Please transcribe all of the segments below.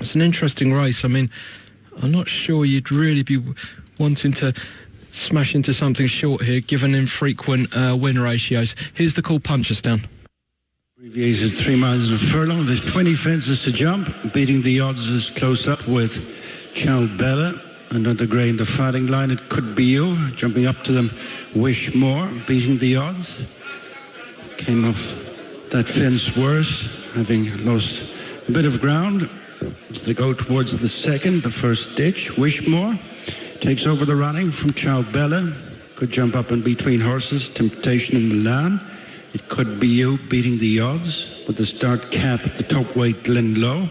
It's an interesting race. I mean, I'm not sure you'd really be wanting to smash into something short here, given infrequent win ratios. Here's the call, Punchestown. Abbreviated 3 miles and a furlong. There's 20 fences to jump. Beating the odds is close up with Ciao Bella. Another grey in the fighting line. It Could Be You. Jumping up to them, Wish More. Beating the odds. Came off that fence worse, having lost a bit of ground. As they go towards the second, the first ditch, Wish More takes over the running from Ciao Bella. Could jump up in between horses, Temptation and Milan. It Could Be You, beating the odds with the start cap at the top weight, Glen Low.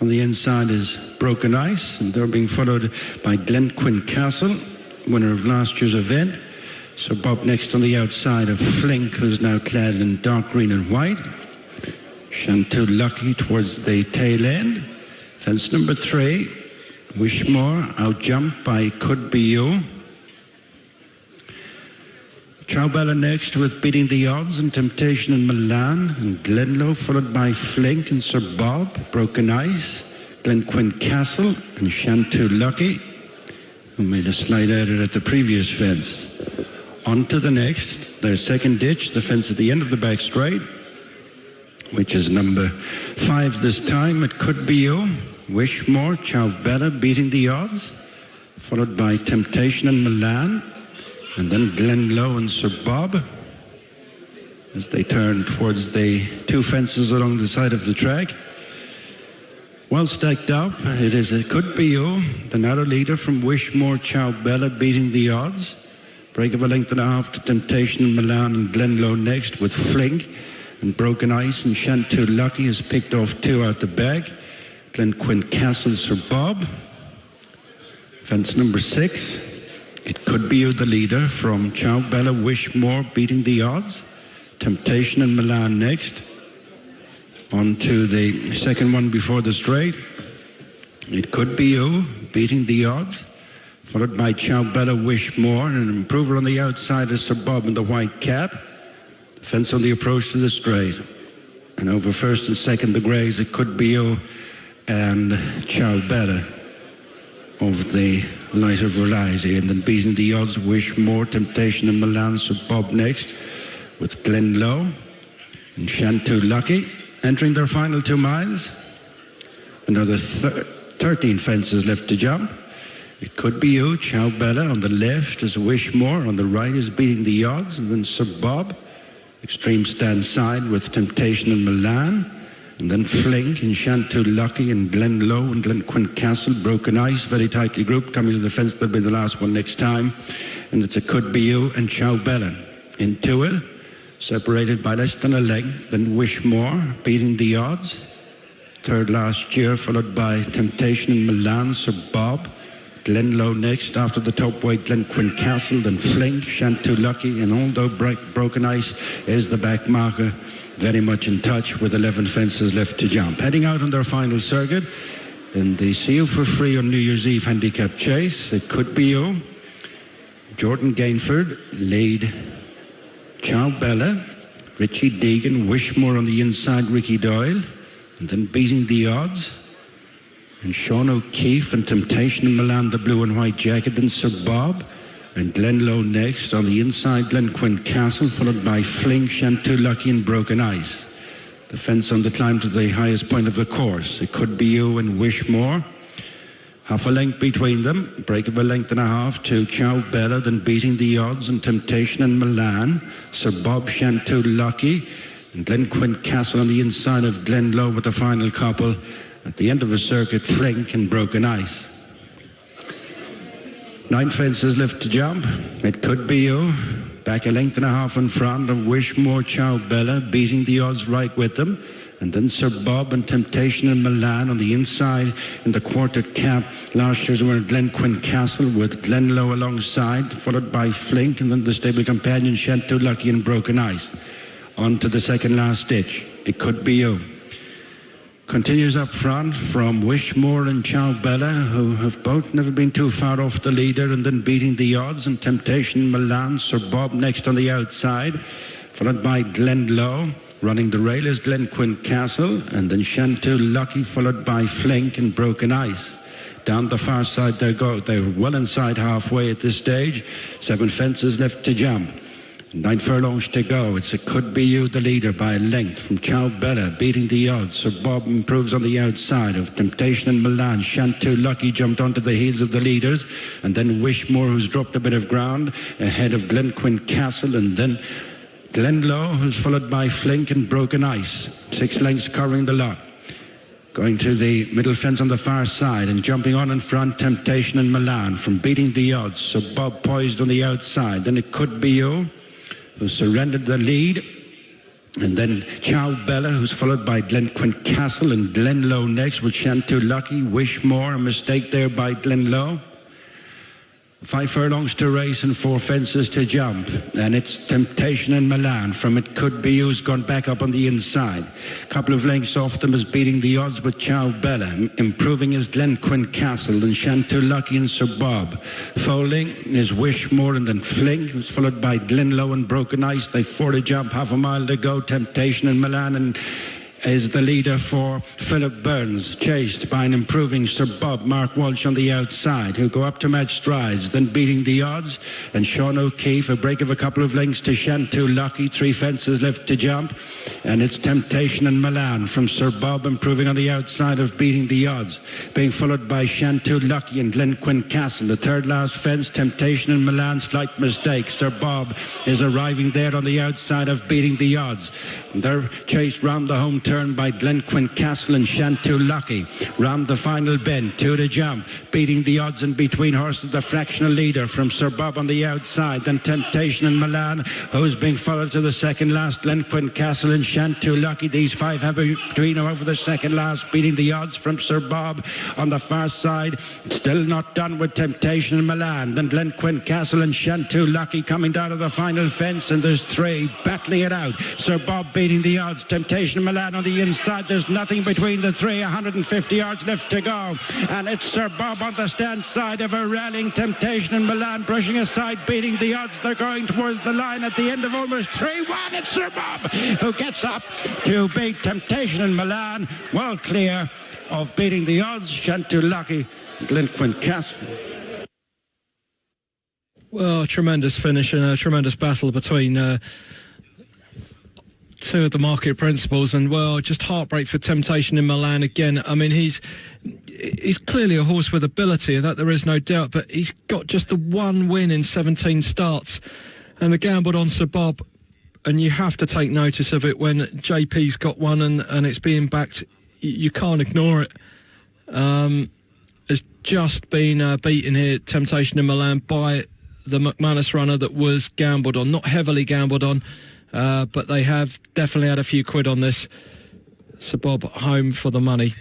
On the inside is Broken Ice, and they're being followed by Glenquin Castle, winner of last year's event. So Bob next on the outside of Flink, who's now clad in dark green and white. Chanteau Lucky towards the tail end. Fence number 3, Wish More, outjumped by Could Be You. Ciao Bella next with Beating the Odds and Temptation and Milan, and Glenlow followed by Flink and Sir Bob, Broken Ice, Glenquin Castle and Chanteau Lucky, who made a slight error at the previous fence. On to the next, their second ditch, the fence at the end of the back straight, which is number 5 this time. It Could Be You, Wish More, Ciao Bella, Beating the Odds, followed by Temptation and Milan, and then Glen Low and Sir Bob as they turn towards the 2 fences along the side of the track. Well stacked up, it is It Could Be You, the narrow leader from Wish More, Ciao Bella, Beating the Odds. Break of a length and a half to Temptation and Milan, and Glen Low next with Flink and Broken Ice, and Chanteau Lucky has picked off 2 out the back. Glenquin Castle, Sir Bob. Fence number 6. It Could Be You, the leader from Ciao Bella, Wish More, Beating the Odds. Temptation and Milan next. On to the second one before the straight. It Could Be You, Beating the Odds, followed by Ciao Bella, Wish More, and an improver on the outside is Sir Bob in the white cap. The fence on the approach to the straight. And over first and second, the greys, It Could Be You and Ciao Bella of the lighter variety, and then Beating the Odds, Wish More, Temptation and Milan, Sir Bob next with Glen Low and Chanteau Lucky. Entering their final 2 miles, another 13 fences left to jump. It Could Be You, Ciao Bella on the left is Wish More, on the right is Beating the Odds, and then Sir Bob, extreme stand side with Temptation and Milan. And then Flink and Chanteau Lucky and Glen Low and Glenquin Castle, Broken Ice, very tightly grouped, coming to the fence. That'll be the last one next time. And it's It Could Be You and Ciao Bella. Into it, separated by less than a length, then Wish More, Beating the Odds. Third last year, followed by Temptation and Milan, Sir Bob. Glen Low next, after the top weight, Glenquin Castle, then Flink, Chanteau Lucky, and although Broken Ice is the back marker, very much in touch with 11 fences left to jump. Heading out on their final circuit in the See You for Free on New Year's Eve handicap chase. It Could Be You, Jordan Gainford, lead Ciao Bella, Richie Deegan, Wish More on the inside, Ricky Doyle, and then Beating the Odds, and Sean O'Keefe and Temptation and Milan, the blue and white jacket, and Sir Bob, and Glen Low next. On the inside, Glenquin Castle, followed by Flink, Chanteau Lucky and Broken Ice. The fence on the climb to the highest point of the course. It Could Be You and Wish More. Half a length between them. Break of a length and a half to Ciao Bella, then Beating the Odds and Temptation and Milan. Sir Bob, Chanteau Lucky, and Glenquin Castle on the inside of Glen Low with the final couple. At the end of the circuit, Flink and Broken Ice. 9 fences left to jump. It Could Be You, back a length and a half in front of Wish More, Ciao Bella, Beating the Odds right with them. And then Sir Bob and Temptation and Milan on the inside in the quartet cap. Last year's winner, Glenquin Castle, with Glen Low alongside, followed by Flink, and then the stable companion, Chanteau Lucky and Broken Ice. On to the second last ditch. It Could Be You. Continues up front from Wish More and Ciao Bella, who have both never been too far off the leader, and then Beating the Odds and Temptation Milan. Sir Bob next on the outside, followed by Glen Low, Running the rail is Glenquin Castle, and then Chanteau Lucky, followed by Flink and Broken Ice. Down the far side they go. They're well inside halfway at this stage. 7 fences left to jump. 9 furlongs to go. It's a Could Be You, the leader, by a length from Ciao Bella, beating the odds. Sir Bob improves on the outside of Temptation and Milan. Chanteau Lucky jumped onto the heels of the leaders, and then Wishmore, who's dropped a bit of ground, ahead of Glenquin Castle, and then Glenlow, who's followed by Flink and Broken Ice. 6 lengths covering the lot. Going to the middle fence on the far side and jumping on in front, Temptation and Milan from beating the odds. So Bob poised on the outside. Then it Could Be You, who surrendered the lead. And then Ciao Bella, who's followed by Glenquin Castle, and Glenlow next with Chanteau Lucky. Wishmore, a mistake there by Glenlow. 5 furlongs to race and 4 fences to jump. And it's Temptation and Milan from It Could Be You's gone back up on the inside. A couple of lengths off them is beating the odds with Ciao Bella. Improving is Glenquin Castle and Chanteau Lucky and Sir Bob. Folding is Wishmore and then Flink, who's followed by Glenlow and Broken Ice. They've 4 to jump, half a mile to go. Temptation and Milan and is the leader for Philip Burns, chased by an improving Sir Bob. Mark Walsh on the outside, who'll go up to match strides, then beating the odds. And Sean O'Keefe, a break of a couple of lengths to Chanteau Lucky, 3 fences left to jump. And it's Temptation and Milan from Sir Bob, improving on the outside of beating the odds, being followed by Chanteau Lucky and Glenquin Castle. The third last fence, Temptation and Milan, slight mistake. Sir Bob is arriving there on the outside of beating the odds. They're chased round the home turn by Glenquin Castle and Chanteau Lucky. Round the final bend, 2 to jump, beating the odds in between horses, the fractional leader from Sir Bob on the outside. Then Temptation and Milan, who's being followed to the second last, Glenquin Castle and Chanteau Lucky. These 5 have between them over the second last, beating the odds from Sir Bob on the far side. Still not done with Temptation and Milan. Then Glenquin Castle and Chanteau Lucky coming down to the final fence, and there's 3 battling it out. Sir Bob beating the odds, Temptation and Milan on the inside. There's nothing between the 3, 150 yards left to go, and it's Sir Bob on the stand side of a rallying Temptation and Milan, brushing aside, beating the odds. They're going towards the line at the end of almost 3-1. It's Sir Bob who gets up to beat Temptation and Milan, well clear of beating the odds. Chanteau Lucky, Glenquin Castle. Well, tremendous finish and a tremendous battle between 2 of the market principals, and well, just heartbreak for Temptation in Milan again. I mean, he's clearly a horse with ability, that there is no doubt, but he's got just the 1 win in 17 starts, and the gambled on Sir Bob, and you have to take notice of it when JP's got one and it's being backed. You can't ignore it. Has just been beaten here, Temptation in Milan, by the McManus runner that was gambled on, not heavily gambled on. But they have definitely had a few quid on this. Sir Bob home for the money.